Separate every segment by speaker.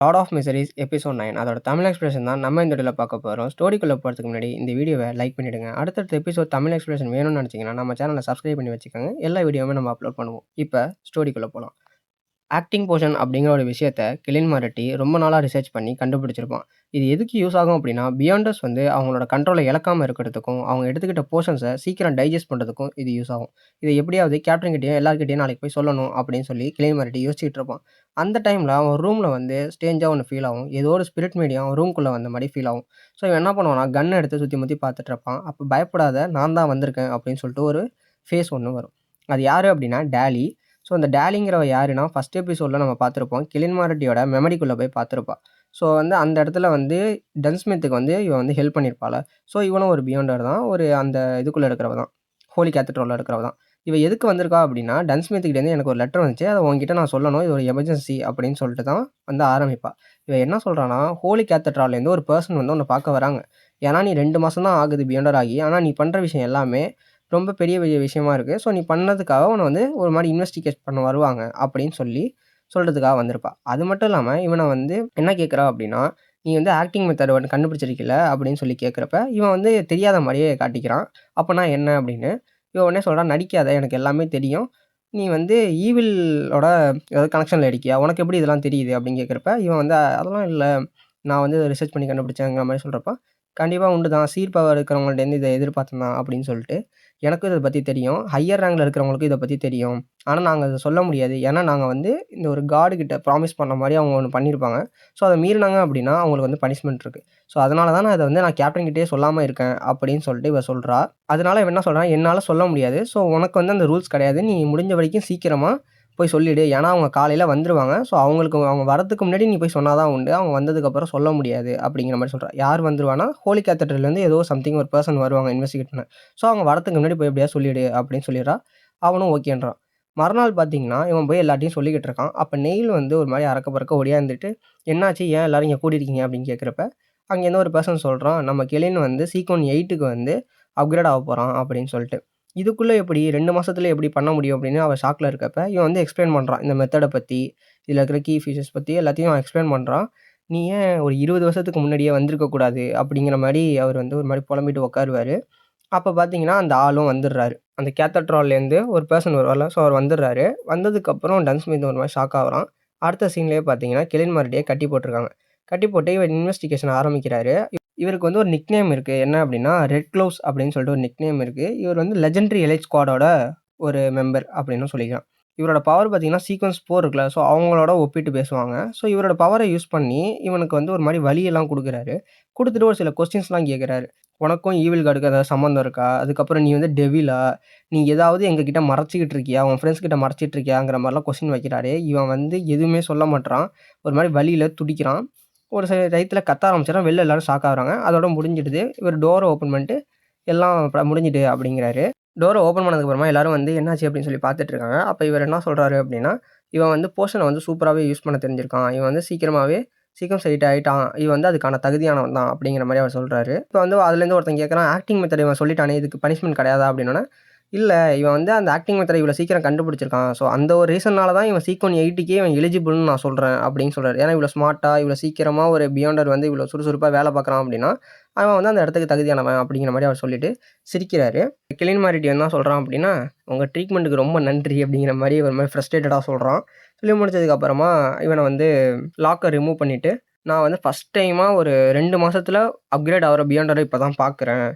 Speaker 1: Lord of மிசரீஸ் episode 9 அதோட Tamil expression தான் நம்ம இந்த வீடியோவில் பார்க்க போகிறோம். ஸ்டோரிக்குள்ளே போகிறதுக்கு முன்னாடி இந்த வீடியோவை லைக் பண்ணிவிடுங்க. அடுத்தடுத்த எபிசோட் தமிழ் எக்ஸ்பிரஷன் வேணும்னு நினச்சிங்கன்னா நம்ம சேனலை சப்ஸ்கிரைப் பண்ணி வச்சுக்கோங்க. எல்லா வீடியோவுமே நம்ம அப்லோட் பண்ணுவோம். இப்போ ஸ்டோரிக்குள்ளே போகலாம். ஆக்டிங் போர்ஷன் அப்படிங்கிற ஒரு விஷயத்த கிலின் மரட்டி ரொம்ப நாளாக ரிசர்ச் பண்ணி கண்டுபிடிச்சிருப்பான். இது எதுக்கு யூஸ் ஆகும் அப்படின்னா, பியாண்டர்ஸ் வந்து அவங்களோட கண்ட்ரோலை இழக்காமல் இருக்கிறதுக்கும், அவங்க எடுத்துக்கிட்ட போர்ஷன்ஸை சீக்கிரம் டைஜஸ்ட் பண்ணுறதுக்கும் இது யூஸ் ஆகும். இதை எப்படியாவது கேப்டன் கிட்டேயும் எல்லாருக்கிட்டையும் நாளைக்கு போய் சொல்லணும் அப்படின்னு சொல்லி கிலின் மரட்டி யோசிச்சுட்டு இருப்பான். அந்த டைமில் அவன் ரூமில் வந்து ஸ்டேஞ்சாக ஒன்று ஃபீல் ஆகும். ஏதோ ஒரு ஸ்பிரிட் மீடியம் அவன் ரூம்குள்ளே வந்த மாதிரி ஃபீல் ஆகும். ஸோ இவன் என்ன பண்ணுவான்னா, கன்னை எடுத்து சுற்றி முற்றி பார்த்துட்டு இருப்பான். அப்போ பயப்படாத, நான் தான் வந்திருக்கேன் அப்படின்னு சொல்லிட்டு ஒரு ஃபேஸ் ஒன்று வரும். அது யார் அப்படின்னா டேலி. ஸோ அந்த டேலிங்கிறவ யாருன்னா, ஃபஸ்ட் எபிசோடில் நம்ம பார்த்துருப்போம். கிலின் மாரட்டியோட மெமரிக்குள்ளே போய் பார்த்துருப்பா. ஸோ வந்து அந்த இடத்துல வந்து டன்ஸ்மித்துக்கு வந்து இவன் வந்து ஹெல்ப் பண்ணியிருப்பாள். ஸோ இவனும் ஒரு பியாண்டர் தான். ஒரு அந்த இதுக்குள்ளே இருக்கிறவ தான், ஹோலி கேத்தட்ராலில் இருக்கிறவ தான். இவ எதுக்கு வந்திருக்கா அப்படின்னா, டன்ஸ்மித்துக்கிட்டேருந்து எனக்கு ஒரு லெட்டர் வந்துச்சு, அதை உங்ககிட்ட நான் சொல்லணும், இது ஒரு எமர்ஜென்சி அப்படின்னு சொல்லிட்டு தான் வந்து ஆரம்பிப்பா. இவ என்ன சொல்கிறான்னா, ஹோலி கேத்தட்ரால்லேருந்து ஒரு பர்சன் வந்து உன்னை பார்க்க வராங்க. ஏன்னா நீ 2 மாதம் தான் ஆகுது பியாண்டர் ஆகி, ஆனால் நீ பண்ணுற விஷயம் எல்லாமே ரொம்ப பெரிய பெரிய விஷயமா இருக்குது. ஸோ நீ பண்ணதுக்காக உன்னை வந்து ஒரு மாதிரி இன்வெஸ்டிகேட் பண்ண வருவாங்க அப்படின்னு சொல்லி சொல்கிறதுக்காக வந்திருப்பா. அது மட்டும் இல்லாமல் இவனை வந்து என்ன கேட்குறா அப்படின்னா, நீ வந்து ஆக்டிங் மெத்தட் ஒன்று கண்டுபிடிச்சிருக்கல அப்படின்னு சொல்லி கேட்குறப்ப, இவன் வந்து தெரியாத மாதிரியே காட்டிக்கிறான். அப்போனா என்ன அப்படின்னு இவன் உடனே சொல்கிறான், நடிக்காத, எனக்கு எல்லாமே தெரியும். நீ வந்து ஈவிலோட ஏதாவது கனெக்ஷனில் இருக்கியா, உனக்கு எப்படி இதெல்லாம் தெரியுது அப்படின்னு கேட்குறப்ப, இவன் வந்து அதெல்லாம் இல்லை, நான் வந்து ரிசர்ச் பண்ணி கண்டுபிடிச்சேங்கிற மாதிரி சொல்கிறப்ப, கண்டிப்பாக உண்டு தான், சீர் பவர் இருக்கிறவங்கள்ட்டேருந்து இதை எதிர்பார்த்தேன் தான் அப்படின்னு சொல்லிட்டு, எனக்கும் இதை பற்றி தெரியும், ஹையர் ரேங்கில் இருக்கிறவங்களுக்கும் இதை பற்றி தெரியும், ஆனால் நாங்கள் அதை சொல்ல முடியாது. ஏன்னா நாங்கள் வந்து இந்த ஒரு காடு கிட்ட ப்ராமிஸ் பண்ண மாதிரி அவங்க ஒன்று பண்ணியிருப்பாங்க. ஸோ அதை மீறினாங்க அப்படின்னா அவங்களுக்கு வந்து பனிஷ்மெண்ட் இருக்குது. ஸோ அதனால தான் நான் இதை வந்து நான் கேப்டன் கிட்டே சொல்லாமல் இருக்கேன் அப்படின்னு சொல்லிட்டு இவ சொல்கிறா. அதனால இவன் என்ன சொல்கிறான், என்னால் சொல்ல முடியாது, ஸோ உனக்கு வந்து அந்த ரூல்ஸ் கிடையாது, நீ முடிஞ்ச வரைக்கும் சீக்கிரமாக போய் சொல்லிவிடு. ஏன்னா அவங்க காலையில் வந்துடுவாங்க. ஸோ அவங்களுக்கு அவங்க வரதுக்கு முன்னாடி நீ போய் சொன்னால் தான் உண்டு, அவங்க வந்ததுக்கப்புறம் சொல்ல முடியாது அப்படிங்கிற மாதிரி சொல்கிறா. யார் வந்துருவானா, ஹோலி கேத்தட்ரால்லேருந்து ஏதோ சம்திங் ஒரு பர்சன் வருவாங்க இன்வெஸ்டிகேட் பண்ண. ஸோ அவங்க வரதுக்கு முன்னாடி போய் எப்படியா சொல்லிவிடு அப்படின்னு சொல்லிடுறா. அவனும் ஓகேன்றான். மறுநாள் பார்த்தீங்கன்னா, இவன் போய் எல்லாத்தையும் சொல்லிக்கிட்டு இருக்கான். அப்போ நெயில் வந்து ஒரு மாதிரி அறக்க பறக்க ஓடியாந்துட்டு, என்னாச்சு, ஏன் எல்லாரும் இங்கே கூட்டியிருக்கீங்க அப்படின்னு கேட்குறப்ப, அங்கேருந்து ஒரு பர்சன் சொல்கிறான், நம்ம கிளின் வந்து சீக்வன் 8க்கு வந்து அப்கிரேட் ஆக போகிறான் அப்படின்னு சொல்லிட்டு. இதுக்குள்ளே எப்படி 2 மாதத்துல எப்படி பண்ண முடியும் அப்படின்னு அவன் ஷாக்கில் இருக்கப்ப, இவன் வந்து எக்ஸ்பிளைன் பண்ணுறான் இந்த மெத்தடை பற்றி, இதில் இருக்கிற கீ ஃபீச்சர்ஸ் பற்றி எல்லாத்தையும் அவன் எக்ஸ்பிளைன் பண்ணுறான். நீ ஏன் ஒரு 20 வருஷத்துக்கு முன்னாடியே வந்திருக்கக்கூடாது அப்படிங்கிற மாதிரி அவர் வந்து ஒரு மாதிரி புலம்பிட்டு உட்காருவார். அப்போ பார்த்தீங்கன்னா அந்த ஆளும் வந்துடுறாரு. அந்த கேத்தட்ரால்லேருந்து ஒரு பர்சன் வருவார்ல, ஸோ அவர் வந்துடுறாரு. வந்ததுக்கப்புறம் டன்ஸ்மித் ஒரு மாதிரி ஷாக் ஆகுறான். அடுத்த சீன்லேயே பார்த்தீங்கன்னா கிலின் மரட்டியை கட்டி போட்டிருக்காங்க. கட்டி போட்டு இவர் இன்வெஸ்டிகேஷன் ஆரம்பிக்கிறாரு. இவருக்கு வந்து ஒரு நிக்நேம் இருக்குது. என்ன அப்படின்னா, ரெட் க்ளவுஸ் அப்படின்னு சொல்லிட்டு ஒரு நிக்நேம் இருக்குது. இவர் வந்து லெஜெண்டரி எலைட் ஸ்குவாடோட ஒரு மெம்பர் அப்படின்னு சொல்லிக்கலாம். இவரோட பவர் பார்த்தீங்கன்னா, சீக்வன்ஸ் 4 இருக்குல்ல, ஸோ அவங்களோட ஒப்பிட்டு பேசுவாங்க. ஸோ இவரோட பவரை யூஸ் பண்ணி இவனுக்கு வந்து ஒரு மாதிரி வலியெல்லாம் கொடுக்குறாரு. கொடுத்துட்டு ஒரு சில கொஸ்டின்ஸ்லாம் கேட்குறாரு. உனக்கும் ஈவில் கார்டுக்கு ஏதாவது சம்மந்தம் இருக்கா? அதுக்கப்புறம் நீ வந்து டெவிலா? நீ ஏதாவது எங்ககிட்ட மறைச்சிக்கிட்டு இருக்கியா? உன் ஃப்ரெண்ட்ஸ் கிட்ட மறைச்சிட்டு இருக்கியாங்கிற மாதிரிலாம் கொஸ்டின் வைக்கிறாரு. இவன் வந்து எதுவுமே சொல்ல மாட்றான். ஒரு மாதிரி வலியில் துடிக்கிறான். ஒரு சில டயத்தில் கத்த ஆரம்பிச்சிடறான். வெளில எல்லாரும் ஷாக் ஆகுறாங்க. அதோட முடிஞ்சிடுது. இவர் டோரை ஓப்பன் பண்ணிட்டு, எல்லாம் முடிஞ்சுது அப்படிங்கிறாரு. டோரை ஓப்பன் பண்ணதுக்கப்புறமா எல்லாரும் வந்து என்னாச்சு அப்படின்னு சொல்லி பார்த்துட்டு இருக்காங்க. அப்போ இவர் என்ன சொல்கிறாரு அப்படின்னா, இவன் வந்து போர்ஷனை வந்து சூப்பராகவே யூஸ் பண்ண தெரிஞ்சிருக்கான். இவன் வந்து சீக்கிரமாகவே சீக்கிரம் செட் ஆகிட்டான். இவன் வந்து அதுக்கான தகுதியானவன் தான் அப்படிங்கிற மாதிரி அவர் சொல்கிறாரு. இப்போ வந்து அதுலேருந்து ஒருத்தன் கேட்குறான், ஆக்டிங் மெத்தட் இவன் சொல்லிட்டானே, இதுக்கு பனிஷ்மெண்ட் கிடையாதா அப்படின்னோன்னே, இல்லை, இவன் வந்து அந்த ஆக்டிங் மெத்தடை இவ்வளோ சீக்கிரம் கண்டுபிடிச்சிருக்கான். ஸோ அந்த ஒரு ரீசன்னால தான் இவன் சீக்வன் 8க்கே இவன் எலிஜிபிள்னு நான் சொல்கிறேன் அப்படின்னு சொல்கிறார். ஏன்னா இவ்வளோ ஸ்மார்ட்டாக இவ்வளோ சீக்கிரமாக ஒரு பியாண்டர் வந்து இவ்வளோ சுறுசுறுப்பாக வேலை பார்க்குறான் அப்படின்னா, அவன் வந்து அந்த இடத்துக்கு தகுதியானவன் அப்படிங்கிற மாதிரி அவர் சொல்லிட்டு சிரிக்கிறாரு. கிலின் மாரிட்டி என்ன சொல்கிறான் அப்படின்னா, உங்கள் ட்ரீட்மெண்ட்டுக்கு ரொம்ப நன்றி அப்படிங்கிற மாதிரி ஒரு மாதிரி ஃப்ரஸ்ட்ரேட்டடாக சொல்கிறான். சொல்லி முடிச்சதுக்கப்புறமா இவனை வந்து லாக்கை ரிமூவ் பண்ணிவிட்டு, நான் வந்து ஃபஸ்ட் டைமாக ஒரு 2 மாதத்துல அப்கிரேட் ஆகிற பியாண்டரை இப்போ தான் பார்க்குறேன்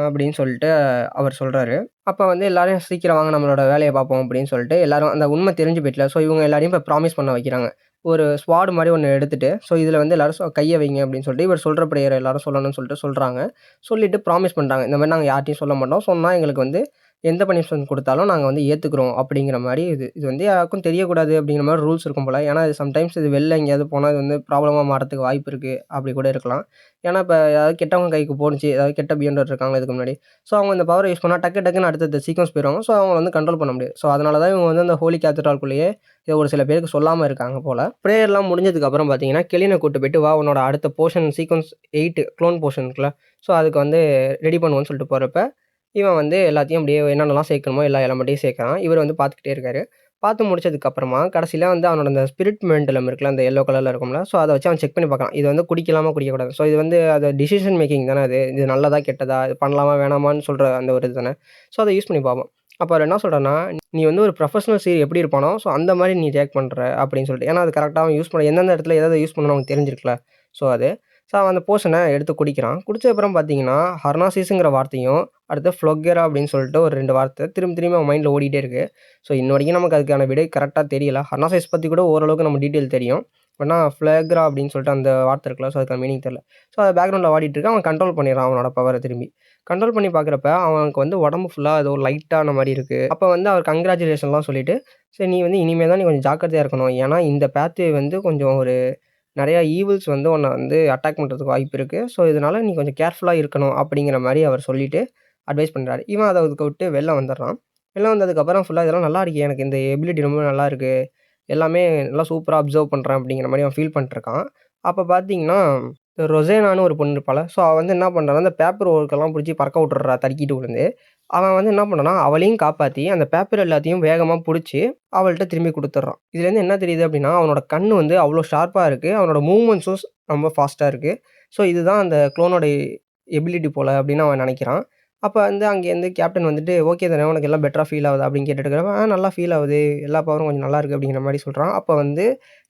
Speaker 1: அப்படின்னு சொல்லிட்டு அவர் சொல்கிறாரு. அப்போ வந்து எல்லாரும் சீக்கிரம் வாங்க நம்மளோட வேலையை பார்ப்போம் அப்படின்னு சொல்லிட்டு எல்லாரும் அந்த உண்மை தெரிஞ்சு போயிட்டல. ஸோ இவங்க எல்லாரையும் இப்போ ப்ராமிஸ் பண்ண வைக்கிறாங்க. ஒரு ஸ்வாட் மாதிரி ஒன்று எடுத்துகிட்டு, ஸோ இதில் வந்து எல்லோரும் கையை வைங்க அப்படின்னு சொல்லிட்டு இவர் சொல்கிற ப்ரேயரை எல்லாரும் சொல்லணும்னு சொல்லிட்டு சொல்கிறாங்க. சொல்லிவிட்டு ப்ராமிஸ் பண்ணுறாங்க, இந்த மாதிரி நாங்கள் யார்ட்டையும் சொல்ல மாட்டோம், சொன்னால் எங்களுக்கு வந்து எந்த பனிஷ்மெண்ட் கொடுத்தாலும் நாங்கள் வந்து ஏற்றுக்குறோம் அப்படிங்கிற மாதிரி. இது வந்து யாருக்கும் தெரியக்கூடாது அப்படிங்கிற மாதிரி ரூல்ஸ் இருக்கும் போல். ஏன்னா இது சம்டைம்ஸ் இது வெளில எங்கேயாவது போனால் இது வந்து ப்ராப்ளமாக மாறத்துக்கு வாய்ப்பு இருக்குது, அப்படி கூட இருக்கலாம். ஏன்னா இப்போ ஏதாவது கெட்டவங்க கைக்கு போணுச்சு, ஏதாவது கெட்ட பியாண்டர் இருக்காங்க இதுக்கு முன்னாடி, ஸோ அவங்க இந்த பவரை யூஸ் பண்ணால் டக்குன்னு அடுத்த சீக்வன்ஸ் போயிடுவாங்க. ஸோ அவங்க வந்து கண்ட்ரோல் பண்ண முடியாது. ஸோ அதனால தான் இவங்க வந்து அந்த ஹோலி கேத்தட்ரால்குள்ளேயே இதை ஒரு சில பேருக்கு சொல்லாமல் இருக்காங்க போல். ப்ரேயர்லாம் முடிஞ்சதுக்கப்புறம் பார்த்தீங்கன்னா, கிளினை கூட்டு போயிட்டு வா, உன்னோட அடுத்த போர்ஷன் சீக்வன்ஸ் 8 க்ளோன் போர்ஷன் இருக்குல்ல, ஸோ அதுக்கு வந்து ரெடி பண்ணுவோன்னு சொல்லிட்டு போகிறப்ப, இவன் வந்து எல்லாத்தையும் அப்படியே என்னென்னலாம் சேர்க்கணுமோ எல்லா எலமெண்ட்டையும் சேர்க்குறான். இவர் வந்து பார்த்துக்கிட்டே இருக்காரு. பார்த்து முடிச்சதுக்கப்புறமா கடைசியில வந்து அவனோட அந்த ஸ்பிரிட் மெண்டலம் இருக்குல்ல, அந்த எல்லோ கலர்ல இருக்கும்ல. ஸோ அத வச்சு அவன் செக் பண்ணி பார்க்குறான். இது வந்து குடிக்கலாமா, குடிக்கக்கூடாது. ஸோ இது வந்து அது டிசிஷன் மேக்கிங் தானே அது. இது நல்லதா, கெட்டதா, இது பண்ணலாமா, வேணாமான்னு சொல்ற அந்த ஒரு இது தானே. ஸோ அத யூஸ் பண்ணி பார்ப்பான். அப்ப அவரு என்ன சொல்றார்ன்னா, "நீ வந்து ஒரு ப்ரொஃபஷனல் சீர் எப்படி இருப்பானோ, ஸோ அந்த மாரி நீ ரியாக்ட் பண்ற" அப்படின்னு சொல்லிட்டு. ஏன்னா அது கரெக்ட்டா அவன் யூஸ் பண்ண எந்தெந்த இடத்துல எத எத யூஸ் பண்ணணும்னு அவனுக்கு தெரிஞ்சிருக்குல்ல. ஸோ அது. ஸோ அவன் அந்த போஷன எடுத்து குடிக்கிறான். குடிச்சதுக்கப்புறம் பார்த்தீங்கன்னா, ஹர்னாசிஸ்ங்கிற வார்த்தையும், அடுத்து ஃப்ளொக்கெரா அப்படின்னு சொல்லிட்டு ஒரு 2 வார்த்தை திரும்ப திரும்ப அவன் மைண்ட்ல ஓடிட்டே இருக்கு. ஸோ இன்ன வரைக்கும் நமக்கு அதுக்கான விடை கரெக்ட்டா தெரியல. ஹர்னாசிஸ் பத்தி கூட ஓரளவுக்கு நம்ம டீட்டெயில் தெரியும். ஆனா ஃப்ளேக்ரா அப்படின்னு சொல்லிட்டு அந்த வார்த்தை இருக்குல்ல, ஸோ அதுக்கான மீனிங் தெரியல. ஸோ அது பேக்ரவுண்ட்ல ஓடிட்டு இருக்கு. அவன் கண்ட்ரோல் பண்ணிடுறான் அவனோட பவர திரும்பி. கண்ட்ரோல் பண்ணி பார்க்குறப்ப, அவனுக்கு வந்து உடம்பு ஃபுல்லா ஏதோ லைட்டான மாரி இருக்கு. அப்ப வந்து அவர் கங்கிராச்சுலேஷன்லாம் சொல்லிட்டு, "சரி நீ வந்து இனிமே தான் நீ கொஞ்சம் ஜாக்கிரதையா இருக்கணும். ஏன்னா இந்த பாத்வே வந்து கொஞ்சம் ஒரு நெறையா ஈவில்ஸ் வந்து உன்ன வந்து அட்டாக் பண்றதுக்கு வாய்ப்பு இருக்கு. ஸோ இதனால நீ கொஞ்சம் கேர்ஃபுல்லா இருக்கணும்." அப்படிங்கிற மாரி அவர் சொல்லிட்டு அட்வைஸ் பண்றாரு. இவன் அத விட்டு வெளில வந்துடுறான். வெளில வந்ததுக்கப்புறம் ஃபுல்லா இதெல்லாம் நல்லா இருக்கே! எனக்கு இந்த எபிலிட்டி ரொம்ப நல்லா இருக்கு. எல்லாமே நல்லா சூப்பரா அப்சர்வ் பண்றேன் அப்படிங்கிற மாரி அவன் ஃபீல் பண்ணிட்டுருக்கான். அப்ப பார்த்தீங்கன்னா, ரொசேனான்னு ஒரு பொண்ணு இருப்பாள. ஸோ அவ வந்து என்ன பண்றான்னா, அந்த பேப்பர் ஒர்க்கெல்லாம் புடிச்சு பறக்க விட்டுர்றா தடுக்கிட்டு விழுந்து. அவன் வந்து என்ன பண்ணான்னா, அவளையும் காப்பாத்தி அந்த பேப்பர் எல்லாத்தையும் வேகமா புடிச்சு அவள்ட்ட திரும்பி குடுத்துர்றான். இதுலேருந்து என்ன தெரியுது அப்படின்னா, அவனோட கண்ணு வந்து அவ்ளோ ஷார்ப்பா இருக்கு. அவனோட மூவ்மெண்ட்ஸும் ரொம்ப ஃபாஸ்ட்டா இருக்கு. ஸோ இதுதான் அந்த குளோனோட எபிலிட்டி போல அப்படின்னு அவன் நெனைக்கிறான். அப்ப வந்து அங்கேருந்து கேப்டன் வந்துட்டு, "ஓகே தானே உனக்கு எல்லாம் பெட்டரா ஃபீல் ஆகுதா?" அப்படின்னு கேட்டுட்டு இருக்கிறப்ப, நல்லா ஃபீல் ஆகுது. எல்லா பவரும் கொஞ்சம் நல்லா இருக்கு." அப்படிங்கிற மாரி சொல்றான். அப்ப வந்து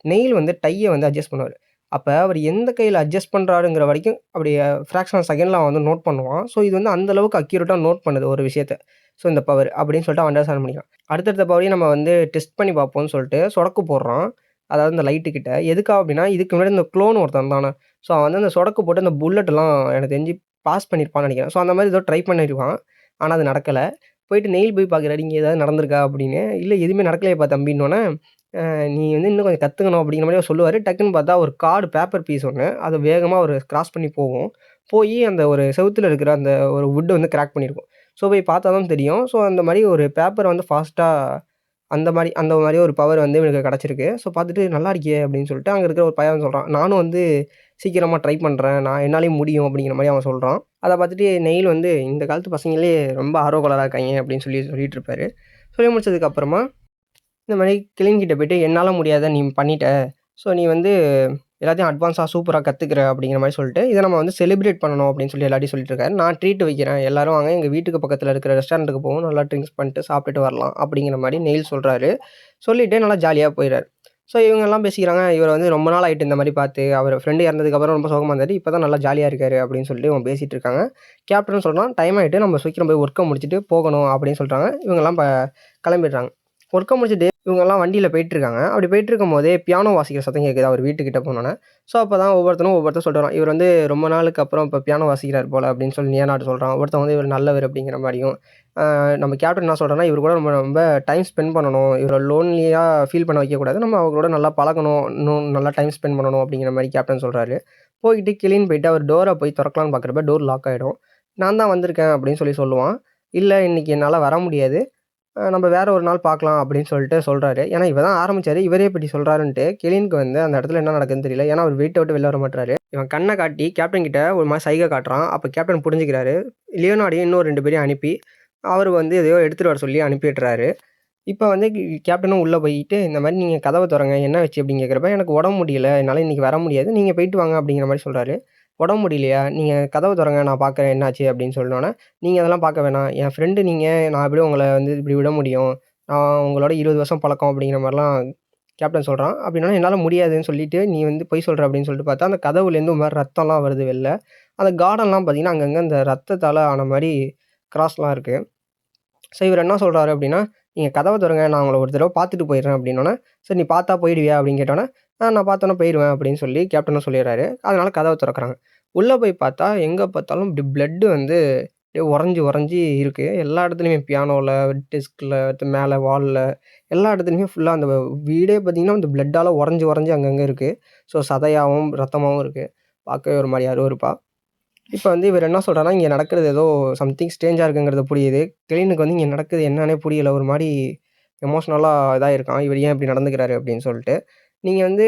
Speaker 1: நெயில் வந்து டைய வந்து அட்ஜஸ்ட் பண்ணுவாரு. அப்ப அவரு எந்த கையில அட்ஜஸ்ட் பண்றாருங்கிற வரைக்கும் அப்படி ஃபிராக்ஷன் ஆஃப் செகண்ட்ல அவன் வந்து நோட் பண்ணுவான். ஸோ இது வந்து அந்த அளவுக்கு அக்யூரேட்டா நோட் பண்ணுது ஒரு விஷயத்த. ஸோ இந்த பவர் அப்படின்னு சொல்லிட்டு அவன் அண்டர்ஸ்டாண்ட் பண்ணிக்கிறான். அடுத்தடுத்த பவரையும் நம்ம வந்து டெஸ்ட் பண்ணி பார்ப்போம்னு சொல்லிட்டு சொடக்கு போடுறான். அதாவது இந்த லைட்டு கிட்ட. எதுக்காக அப்படின்னா, இதுக்கு முன்னாடி இந்த குளோன் ஒருத்தன் இருந்தானே. ஸோ அவன் வந்து அந்த சொடக்கு போட்டு அந்த புல்லட்லாம் எனக்கு தெரிஞ்சு பாஸ் பண்ணியிருப்பான்னு நெனைக்கிறேன். ஸோ அந்த மாரி ஏதோ ட்ரை பண்ணியிருக்கான். ஆனா அது நடக்கல. போயிட்டு நெயில் போய் பார்க்குறாரு, "இங்க ஏதாவது நடந்திருக்கா?" அப்படின்னு. "இல்ல எதுவுமே நடக்கலையேப்பா தம்பின்னோனே." நீ வந்து இன்னும் கொஞ்சம் கத்துக்கணும் அப்படிங்கிற மாரி அவர் சொல்லுவாரு. டக்குன்னு பார்த்தா ஒரு கார்டு பேப்பர் பீஸ் ஒண்ணு. அது வேகமா அவரு கிராஸ் பண்ணி போகும். போயி அந்த ஒரு செவுத்துல இருக்கிற அந்த ஒரு வுட்ட வந்து கிராக் பண்ணியிருக்கும். ஸோ போய் பார்த்தா தான் தெரியும். ஸோ அந்த மாரி ஒரு பேப்பர வந்து ஃபாஸ்ட்டா அந்த மாரி ஒரு பவர் வந்து இவனுக்கு கிடைச்சிருக்கு. ஸோ பார்த்துட்டு "நல்லா இருக்கே!" அப்படின்னு சொல்லிட்டு அங்க இருக்கிற ஒரு பையன் சொல்றான். "நானும் வந்து சீக்கிரமா ட்ரை பண்றேன். என்னாலயும் முடியும்." அப்படிங்கிற மாரி அவன் சொல்றான். அத பார்த்துட்டு நெயில் வந்து "இந்த காலத்து பசங்களே ரொம்ப ஆர்வக்கோளாரா இருக்காய்ங்க." அப்படின்னு சொல்லிட்டு இருப்பாரு. சொல்லி முடிச்சதுக்கு அப்புறமா இந்த மாரி கிளீன் கிட்ட போயிட்டு, "என்னால முடியாத நீ பண்ணிட்ட. ஸோ நீ வந்து எல்லாத்தையும் அட்வான்ஸா சூப்பரா கத்துக்கிற." அப்படிங்கிற மாரி சொல்லிட்டு, "இத நம்ம வந்து செலிப்ரேட் பண்ணணும்." அப்படின்னு சொல்லி எல்லார்ட்டயும் சொல்லிட்டு இருக்காரு. "நான் ட்ரீட் வைக்கிறேன். எல்லாரும் வாங்க எங்க வீட்டுக்கு பக்கத்துல இருக்கிற ரெஸ்டாரண்ட்டுக்கு போவோம். நல்லா ட்ரிங்க்ஸ் பண்ணிட்டு சாப்பிட்டுட்டு வரலாம்." அப்படிங்கிற மாரி நெயில் சொல்றாரு. சொல்லிட்டு நல்லா ஜாலியா போயிறாரு. ஸோ இவங்கலாம் பேசிக்கிறாங்க. இவர வந்து ரொம்ப நாள் ஆயிட்டு இந்த மாரி பார்த்து. அவர் ஃப்ரெண்ட் இறந்ததுக்கப்புறம் ரொம்ப சோகமா இருந்தாரு. இப்ப தான் நல்லா ஜாலியா இருக்காரு அப்படின்னு சொல்லிட்டு இவங்க பேசிட்டு இருக்காங்க. கேப்டன் சொல்றான், "டைம் ஆயிட்டு. நம்ம சீக்கிரம் போய் ஒர்க்க முடிச்சுட்டு போகணும்." அப்படின்னு சொல்றாங்க. இவங்கலாம் கிளம்பிடுறாங்க. ஒர்க்க முடிச்சுட்டு இவங்கலாம் வண்டியில போயிட்டுருக்காங்க. அப்படி போயிட்டுருக்கும்போதே பியானோ வாசிக்கிற சத்தம் கேட்குது அவர் வீட்டுக்கிட்ட போனோனே. ஸோ அப்பதான் ஒவ்வொருத்தரும் சொல்லிட்டு வரான். இவர் வந்து ரொம்ப நாளுக்கு அப்புறம் இப்ப பியானோ வாசிக்கிறார் போல அப்படின்னு சொல்லி நியானாட்ட சொல்றான். ஒருத்தன் வந்து இவர் நல்லவர் அப்படிங்கிற மாரியும். நம்ம கேப்டன் என்ன சொல்றான்னா, இவரு கூட நம்ம ரொம்ப டைம் ஸ்பெண்ட் பண்ணணும். இவர லோன்லியா ஃபீல் பண்ண வைக்கக்கூடாது. நம்ம அவங்களோட நல்லா பழகணும். இன்னும் நல்லா டைம் ஸ்பெண்ட் பண்ணணும் அப்படிங்கிற மாரி கேப்டன் சொல்றாரு. போயிட்டு கிளீன் போயிட்டு அவர் டோர போய் தொறக்கலான்னு பார்க்குறப்ப டோர் லாக் ஆயிடும். நான் தான் வந்திருக்கேன் அப்படின்னு சொல்லுவான். இல்ல இன்னைக்கு என்னால வர முடியாது. நம்ம வேற ஒரு நாள் பார்க்கலாம் அப்படின்னு சொல்லிட்டு சொல்றாரு. ஏன்னா இவ தான் ஆரம்பிச்சாரு. இவரே இப்படி சொல்றாருன்ட்டு கெலினுக்கு வந்து அந்த இடத்துல என்ன நடக்குதுன்னு தெரியல. ஏன்னா அவர் வீட்ட விட்டு வெளில வர மாட்றாரு. இவன் கண்ண காட்டி கேப்டன் கிட்ட ஒரு மாரி சைகை காட்டுறான். அப்ப கேப்டன் புரிஞ்சுக்கிறாரு. லியோனார்டையும் இன்னும் 2 பேரையும் அனுப்பி, அவரு வந்து எதையோ எடுத்துட்டு வர சொல்லி அனுப்பி விட்டுறாரு. இப்ப வந்து கேப்டனும் உள்ள போயிட்டு, இந்த மாரி "நீங்க கதவ தொறங்க. என்ன ஆச்சு?" அப்படின்னு கேட்கிறப்ப, "எனக்கு உடம்பு முடியல. என்னால இன்னைக்கு வர முடியாது. நீங்க போயிட்டு வாங்க." அப்படிங்கிற மாரி சொல்றாரு. "உடம்பு முடியலையா? நீங்க கதவ தொறங்க. நான் பார்க்குறேன் என்னாச்சு?" அப்படின்னு சொன்னோனே, "நீங்க அதெல்லாம் பார்க்க வேணாம். என் ஃப்ரெண்டு நீங்க. நான் எப்படி உங்கள வந்து இப்படி விட முடியும்? நான் உங்களோட 20 வருஷம் பழக்கம்." அப்படிங்கிற மாரிலாம் கேப்டன் சொல்றான். அப்படின்னோனே, "என்னால முடியாதுன்னு சொல்லிட்டு, நீ வந்து பொய் சொல்ற." அப்படின்னு சொல்லிட்டு பார்த்தா, அந்த கதவுலேருந்து ஒரு மாரி ரத்தம்லாம் வருது வெளில. அந்த கார்டன்லாம் பார்த்தீங்கன்னா, அங்கங்க இந்த ரத்தத்தால ஆன மாரி கிராஸ்லாம் இருக்கு. ஸோ இவரு என்ன சொல்றாரு அப்டின்னா, "நீங்க கதவ தொறங்க. நான் உங்கள ஒரு தடவ பார்த்துட்டு போயிடுறேன்" அப்டின்னோனே, "சரி நீ பார்த்தா போயிடுவியா?" அப்டின்னு கேட்டோனே, நான் பார்த்தோனே போயிருவேன்" அப்டின்னு சொல்லி கேப்டனும் சொல்லிடுறாரு. அதனால கதவ தொறக்குறாங்க. உள்ள போய் பார்த்தா, எங்க பார்த்தாலும் இப்டி பிளட் வந்து அப்டியே உறைஞ்சு உறைஞ்சு இருக்கு. எல்லா இடத்துலயுமே பியானோல, டெஸ்க்ல, மேல வால்ல எல்லா இடத்துலயுமே ஃபுல்லா அந்த வீடே பார்த்தீங்கன்னா, அந்த பிளட்டால உறைஞ்சு உறைஞ்சு அங்கங்க இருக்கு. ஸோ சதையாவும், ரத்தமாவும் இருக்கு. பார்க்கவே ஒரு மாரி அருவருப்பா. இப்ப வந்து இவரு என்ன சொல்றாருன்னா, இங்க நடக்குறது ஏதோ சம்திங் ஸ்ட்ரேஞ்சா இருக்குங்கிறது புரியுது. கிளீனுக்கு வந்து இங்க நடக்குது என்னன்னே புரியல. ஒரு மாரி எமோஷனலா இதாயிருக்கான். இவரு ஏன் இப்படி நடந்துக்கிறாரு அப்படின்னு சொல்லிட்டு. நீங்க வந்து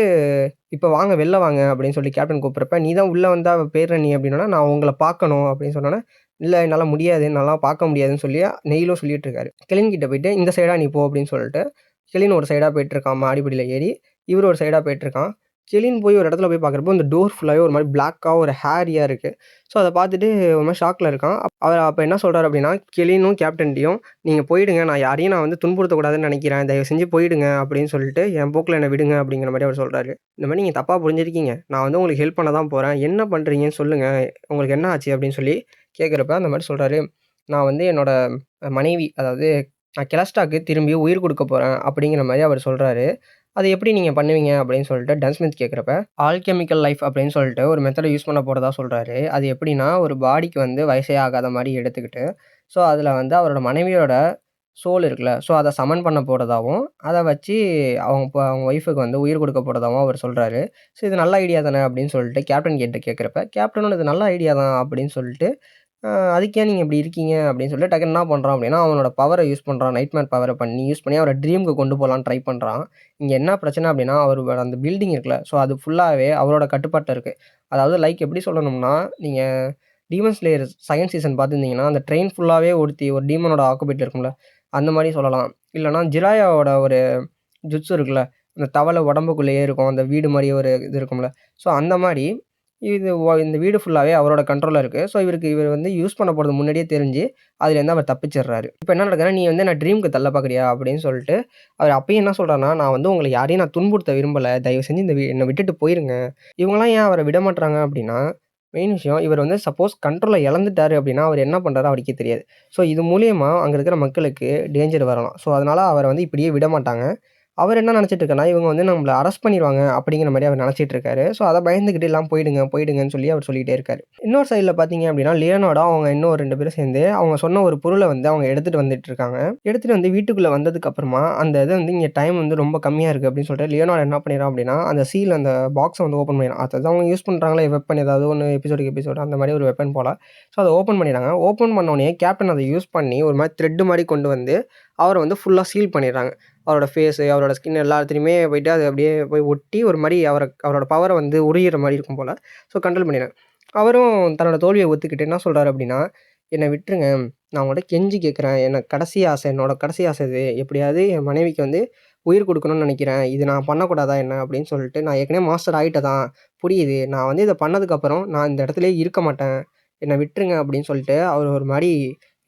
Speaker 1: இப்ப வாங்க வெளில வாங்க அப்படின்னு சொல்லி கேப்டன் கூப்பிடுறப்ப, "நீ தான் உள்ள வந்தா போயிர்ற நீ" அப்படின்னோனே, "நான் உங்கள பார்க்கணும்" அப்படின்னு சொன்னோனே, "இல்ல என்னால முடியாது. என்னால பார்க்க முடியாதுன்னு" சொல்லி நெயிலும் சொல்லிட்டு இருக்காரு. கிளீன் கிட்ட போயிட்டு, "இந்த சைடா நீ போ" அப்படின்னு சொல்லிட்டு கெலின் ஒரு சைடாக போயிட்டுருக்கான் மாடிப்படியில் ஏறி. இவர் ஒரு சைடாக போயிட்டுருக்கான். கெலின் போய் ஒரு இடத்துல போய் பார்க்குறப்போ இந்த டோர் ஃபுல்லாகவே ஒரு மாதிரி பிளாக்காக ஒரு ஹேரியாக இருக்குது. ஸோ அதை பார்த்துட்டு ஒரு மாதிரி ஷாக்கில் இருக்கான். அவர் அப்போ என்ன சொல்கிறார் அப்படின்னா, கெலினும் கேப்டன்ட்டையும் நீங்கள் போயிடுங்க, நான் யாரையும் நான் வந்து துன்புறுத்தக்கூடாதுன்னு நினைக்கிறேன், தயவு செஞ்சு போயிடுங்க அப்படின்னு சொல்லிட்டு என் போக்கில் என்னை விடுங்க அப்படிங்கிற மாதிரி அவர் சொல்கிறாரு. இந்த மாதிரி நீங்கள் தப்பாக புரிஞ்சிருக்கீங்க, நான் வந்து உங்களுக்கு ஹெல்ப் பண்ண தான் போகிறேன், என்ன பண்ணுறீங்கன்னு சொல்லுங்கள், உங்களுக்கு என்ன ஆச்சு அப்படின்னு சொல்லி கேட்குறப்ப அந்த மாதிரி சொல்கிறாரு. நான் வந்து என்னோட மனைவி, அதாவது நான் கெலஸ்டாக்கு திரும்பி உயிர் கொடுக்க போகிறேன் அப்படிங்கிற மாதிரி அவர் சொல்கிறாரு. அது எப்படி நீங்கள் பண்ணுவீங்க அப்படின்னு சொல்லிட்டு டன்ஸ்மித் கேட்குறப்ப, ஆல்கெமிக்கல் லைஃப் அப்படின்னு சொல்லிட்டு ஒரு மெத்தடை யூஸ் பண்ண போகிறதா சொல்கிறாரு. அது எப்படின்னா, ஒரு பாடிக்கு வந்து வயசே ஆகாத மாதிரி எடுத்துக்கிட்டு, ஸோ அதில் வந்து அவரோட மனைவியோட சோல் இருக்குல்ல, ஸோ அதை சமன் பண்ண போகிறதாவும், அதை வச்சு அவங்க ஒய்ஃபுக்கு வந்து உயிர் கொடுக்க போகிறதாவும் அவர் சொல்கிறாரு. ஸோ இது நல்ல ஐடியா தானே அப்படின்னு சொல்லிட்டு கேப்டன் கிட்ட கேட்குறப்ப, கேப்டனும் இது நல்ல ஐடியா தான் அப்படின்னு சொல்லிட்டு, அதுக்கு ஏன் நீங்க இப்படி இருக்கீங்க அப்படின்னு சொல்லிட்டு டக்குனு என்ன பண்றான் அப்படின்னா, அவனோட பவர யூஸ் பண்றான். நைட்மேர் பவர யூஸ் பண்ணி அவர ட்ரீம்க்கு கொண்டு போலான்னு ட்ரை பண்றான். இங்க என்ன பிரச்சனை அப்படின்னா, அவரோட அந்த பில்டிங் இருக்குல்ல, ஸோ அது ஃபுல்லாவே அவரோட கட்டுப்பாட்டுல இருக்கு. அதாவது லைக் எப்படி சொல்லணும்னா, நீங்க டீமன் ஸ்லேயர் செகண்ட் சீசன் பார்த்துருந்தீங்கன்னா, அந்த ட்ரெயின் ஃபுல்லாவே ஒரு டீமனோட ஆக்குபைட்ல இருக்கும்ல, அந்த மாரி சொல்லலாம். இல்லன்னா ஜிராயாவோட ஒரு ஜுட்ஸு இருக்குல்ல, அந்த தவளை உடம்புக்குள்ளேயே இருக்கும். அந்த வீடு மாரி ஒரு இது இருக்கும்ல, ஸோ அந்த மாரி இந்த வீடு ஃபுல்லாவே அவரோட கண்ட்ரோல்ல இருக்கு. ஸோ இவர் வந்து யூஸ் பண்ண போறது முன்னாடியே தெரிஞ்சு, அதுலேருந்து அவர் தப்பிச்சிடுறாரு. இப்ப என்ன நடக்குதுன்னா, "நீ வந்து என்ன ட்ரீம்க்கு தள்ள பார்க்குறியா?" அப்படின்னு சொல்லிட்டு, அவர் அப்பயும் என்ன சொல்றாருன்னா, "நான் வந்து உங்கள யாரையும் நான் துன்புறுத்த விரும்பல. தயவு செஞ்சு என்ன விட்டுட்டு போயிருங்க." இவங்கலாம் ஏன் அவர விடமாட்றாங்க அப்படின்னா, மெயின் விஷயம் இவர் வந்து சப்போஸ் கண்ட்ரோல இழந்துட்டாரு அப்படின்னா, அவர் என்ன பண்றாரு அவருக்கே தெரியாது. ஸோ இது மூலியமா அங்க இருக்கிற மக்களுக்கு டேஞ்சர் வரலாம். ஸோ அதனால அவர வந்து இப்படியே விடமாட்டாங்க. அவர் என்ன நெனச்சிட்டு இருக்காருன்னா, இவங்க வந்து நம்மள அரெஸ்ட் பண்ணிருவாங்க அப்படிங்கிற மாரி அவர் நெனச்சிட்டு இருக்காரு. ஸோ அத பயந்துகிட்டு எல்லாம் போயிடுங்க, போயிடுங்கன்னு சொல்லி அவர் சொல்லிட்டே இருக்காரு. இன்னொரு சைடுல பார்த்தீங்க அப்படின்னா, லியோனார்டோ அவங்க இன்னும் 2 பேரும் சேர்ந்து அவங்க சொன்ன ஒரு பொருள வந்து அவங்க எடுத்துட்டு வந்துட்டு இருக்காங்க. எடுத்துட்டு வந்து வீட்டுக்குள்ள வந்ததுக்கு அப்புறமா, அந்த இது வந்து இங்க டைம் வந்து ரொம்ப கம்மியா இருக்கு அப்படின்னு சொல்லிட்டு லியோனார்டோ என்ன பண்ணிடுறான் அப்படின்னா, அந்த பாக்ஸ வந்து ஓப்பன் பண்ணிடுறான். அதாவது அவங்க யூஸ் பண்றாங்கல்ல வெப்பன் ஏதாவது ஒண்ணு எபிசோடுக்கு எபிசோடு அந்த மாரி ஒரு வெப்பன் போல. ஸோ அத ஓப்பன் பண்ணிடுறாங்க. ஓப்பன் பண்ணோனயே கேப்டன் அத யூஸ் பண்ணி ஒரு மாரி த்ரெட் மாரி கொண்டு வந்து, அவர வந்து ஃபுல்லா சீல் பண்ணிடுறாங்க. அவரோட ஃபேஸு, அவரோட ஸ்கின் எல்லாத்துலயுமே போயிட்டு அது அப்படியே போய் ஒட்டி ஒரு மாரி அவரோட பவர வந்து உரியிற மாரி இருக்கும் போல. ஸோ கண்ட்ரோல் பண்ணிடுறாங்க. அவரும் தன்னோட தோல்விய ஒத்துக்கிட்டு என்ன சொல்றாரு அப்படின்னா, "என்ன விட்டுருங்க. நான் உங்கள்ட்ட கெஞ்சி கேட்கிறேன். என்னோட கடைசி ஆசை இது. எப்படியாவது என் மனைவிக்கு வந்து உயிர் குடுக்கணும்னு நெனைக்கிறேன். இது நான் பண்ணக்கூடாதா என்ன?" அப்படின்னு சொல்லிட்டு, "நான் ஏற்கனவே மாஸ்டர் ஆயிட்டேன் தான். புரியுது. நான் வந்து இத பண்ணதுக்கப்புறம் நான் இந்த இடத்துலயே இருக்க மாட்டேன். என்ன விட்டுருங்க." அப்படின்னு சொல்லிட்டு அவர் ஒரு மாரி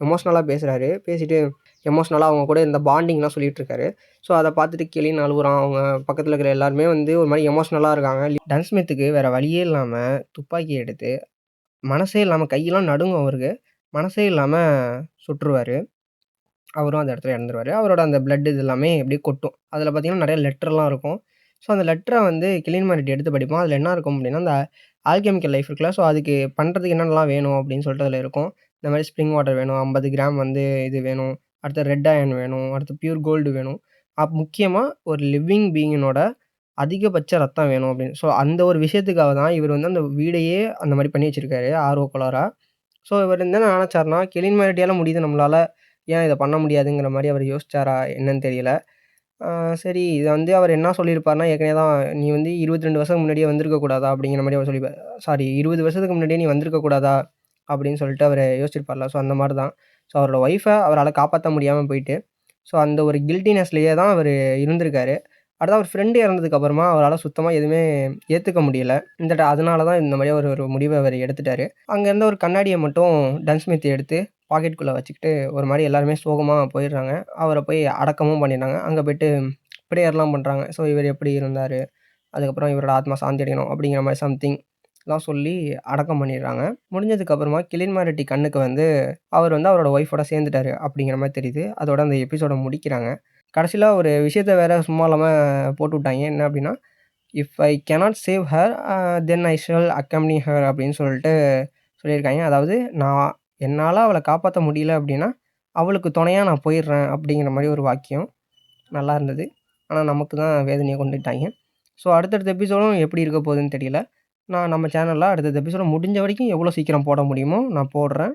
Speaker 1: எமோஷனலா பேசுறாரு. பேசிட்டு எமோஷனலா அவங்க கூட இருந்த பாண்டிங்லாம் சொல்லிட்டுருக்காரு. ஸோ அத பார்த்துட்டு கிளின்னு அழுவுறான். அவங்க பக்கத்துல இருக்கிற எல்லாருமே வந்து ஒரு மாரி எமோஷனலா இருக்காங்க. டன் ஸ்மித்துக்கு வேற வழியே இல்லாம துப்பாக்கிய எடுத்து, மனசே இல்லாம கையெல்லாம் நடுங்கும் அவருக்கு. மனசே இல்லாம சுட்டுருவாரு. அவரும் அந்த இடத்துல இறந்துருவாரு. அவரோட அந்த பிளட் இது எல்லாமே அப்படியே கொட்டும். அதில பார்த்தீங்கன்னா, நெறைய லெட்டர்லாம் இருக்கும். ஸோ அந்த லெட்டர வந்து கில்லியன் மாரிட்டி எடுத்து படிப்பான். அதில என்ன இருக்கும் அப்படின்னா, அந்த ஆல்கெமிக்கல் லைஃப் இருக்குல்ல, ஸோ அதுக்கு பண்றதுக்கு என்னென்னலாம் வேணும் அப்படின்னு சொல்லிட்டு அதில இருக்கும். இந்த மாரி ஸ்ப்ரிங் வாட்டர் வேணும், 50 கிராம் வந்து இது வேணும், அடுத்து ரெட் அயர்ன் வேணும், அடுத்து பியூர் கோல்டு வேணும். முக்கியமா ஒரு லிவிங் பீயிங்கனோட அதிகபட்ச ரத்தம் வேணும் அப்படின்னு. ஸோ அந்த ஒரு விஷயத்துக்காக தான் இவர் வந்து அந்த வீடையே அந்த மாரி பண்ணி வச்சிருக்காரு, ஆர்வ கோளாறா. ஸோ இவர் என்ன நெனச்சாருன்னா, கில்லியன் மாரிட்டியால முடியுது நம்மளால, ஏன் இத பண்ண முடியாதுங்கிற மாரி அவர் யோசிச்சாரா என்னன்னு தெரியல. ஆ சரி இத வந்து அவர் என்ன சொல்லியிருப்பார்ன்னா, ஏற்கனவே தான் "நீ வந்து 22 வருஷத்துக்கு முன்னாடியே வந்திருக்க கூடாதா?" அப்படிங்கிற மாரி அவர் சொல்லியிருப்பார். சாரி 20 வருஷத்துக்கு முன்னாடியே நீ வந்திருக்க கூடாதா? அப்படின்னு சொல்லிட்டு அவரு யோசிச்சிருப்பார்ல. ஸோ அந்த மாரி தான். ஸோ அவரோட ஒய்ஃப அவரால காப்பாத்த முடியாம போயிட்டு, ஸோ அந்த ஒரு கில்ட்டினஸ்லயே தான் அவரு இருந்திருக்காரு. அடுத்து அவர் ஃப்ரெண்ட் இறந்ததுக்கு அப்புறமா அவரால சுத்தமா எதுவுமே ஏத்துக்க முடியல. அதனால தான் இந்த மாரி ஒரு ஒரு முடிவ அவரு எடுத்துட்டாரு. அங்க இருந்த ஒரு கண்ணாடிய மட்டும் டன் ஸ்மித் எடுத்து பாக்கெட்குள்ள வச்சுக்கிட்டு, ஒரு மாரி எல்லாருமே சோகமா போயிடுறாங்க. அவர போய் அடக்கமும் பண்ணிடுறாங்க. அங்க போயிட்டு பிரேயர்லாம் பண்றாங்க. ஸோ இவரு எப்படி இருந்தாரு? அதுக்கப்புறம் இவரோட ஆத்மா சாந்தி அடையணும் அப்படிங்கிற மாரி சம்திங்லாம் சொல்லி அடக்கம் பண்ணிடுறாங்க. முடிஞ்சதுக்கு அப்புறமா கிலின் மாரிட்டி கண்ணுக்கு வந்து அவர் வந்து அவரோட ஒய்ஃபோட சேர்ந்துட்டாரு அப்படிங்கிற மாரி தெரியுது. அதோட அந்த எபிசோட முடிக்கிறாங்க. கடைசில ஒரு விஷயத்த வேற சும்மா இல்லாம போட்டுவுட்டாய்ங்க. என்ன அப்படின்னா, "if I cannot save her then I shall accompany her" அப்படின்னு சொல்லிட்டு சொல்லியிருக்காய்ங்க. அதாவது என்னால அவள காப்பாத்த முடியல அப்படின்னா, அவளுக்கு துணையா நான் போயிடுறேன் அப்படிங்கிற மாரி ஒரு வாக்கியம். நல்லா இருந்தது. ஆனா நமக்கு தான் வேதனைய கொண்டுட்டாய்ங்க. ஸோ அடுத்தடுத்த எபிசோடும் எப்படி இருக்க போகுதுன்னு தெரியல. நான் நம்ம சேனல்ல அடுத்தடுத்த எபிசோட முடிஞ்ச வரைக்கும் எவ்வளோ சீக்கிரம் போட முடியுமோ நான் போடுறேன்.